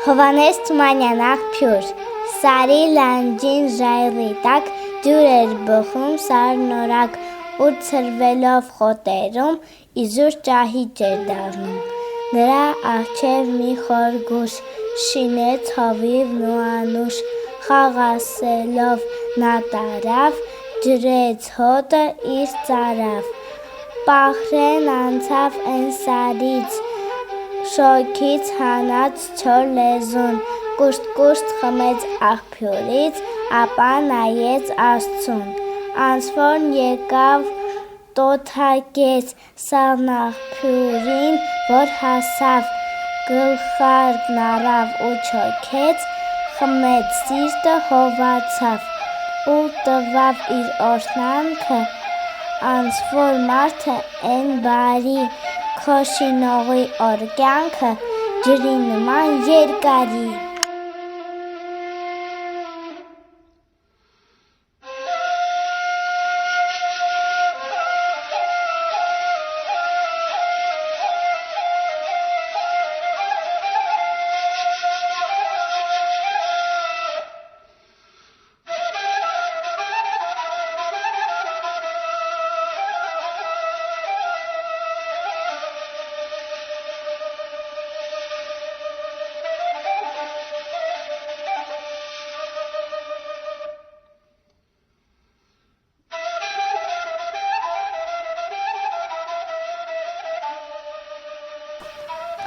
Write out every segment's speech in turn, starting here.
Հովհաննես Թումանյան Աղբյուր, Սարի լանջին ժայռի տակ ջուր էր բխում սառնորակ ու ցրվելով խոտերում իզուր ճահիճ էր դառնում։ Նրա առջև մի խոր գուշ շինեց հովիվն ու անուշ, խաղ ասելով նա տարավ, ջրեց հոտը իր ծարավ։ Պահրեն անցավ էն սարից, շոգից հանած չոր լեզուն, կուշտ խմեց աղբյուրից, ապա նայեց Աստծուն, անցորն եկավ տոթակեց սառնաղբյուրին, որ հասավ, գլխարկն առավ ու չոքեց, խմեց սիրտը հովացավ, ու տվավ իր օրհնանքը, անցվոր մարդը էն բարի, քո շինողի օր կյանքը ջրի նման երկարի։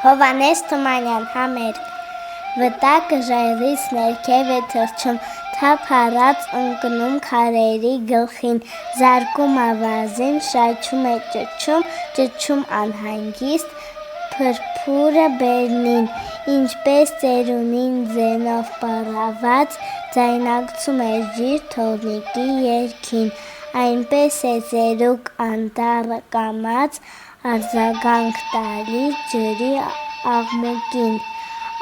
Հովհաննես Թումանյան, Համերգ։ Վտակը ժայռից ներքև է թռչում, թափ առած ընկնում քարերի գլխին, զարկում ավազին, շաչում է ճչում անհանգիստ, փրփուրը բերնին, ինչպես ծերունին ձենով պառաված, ձայնարկում է ջիր թողնիկի երգին, այնպես է ծերուկ անտառը կամաց, արձագանք տալի ջրի աղմուկին,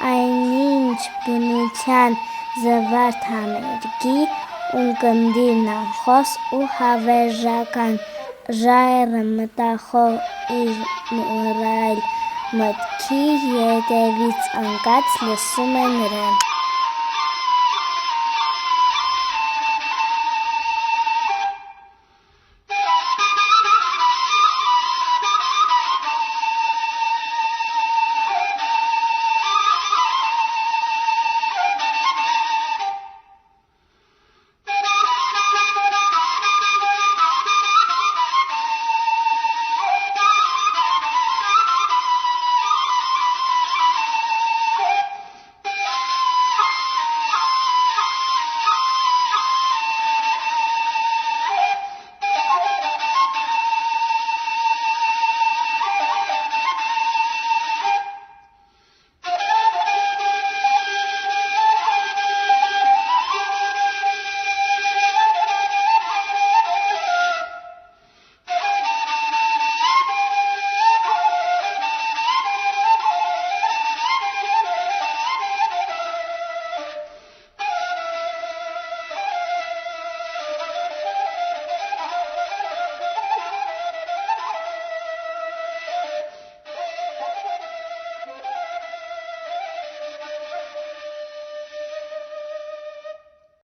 այնինչ բնության զվարթ համերգի, ունկնդիրն անխոս ու հավերժական, ժայռը մտախոհ իր մռայլ մտքի ետևից ընկած լսում է նրան։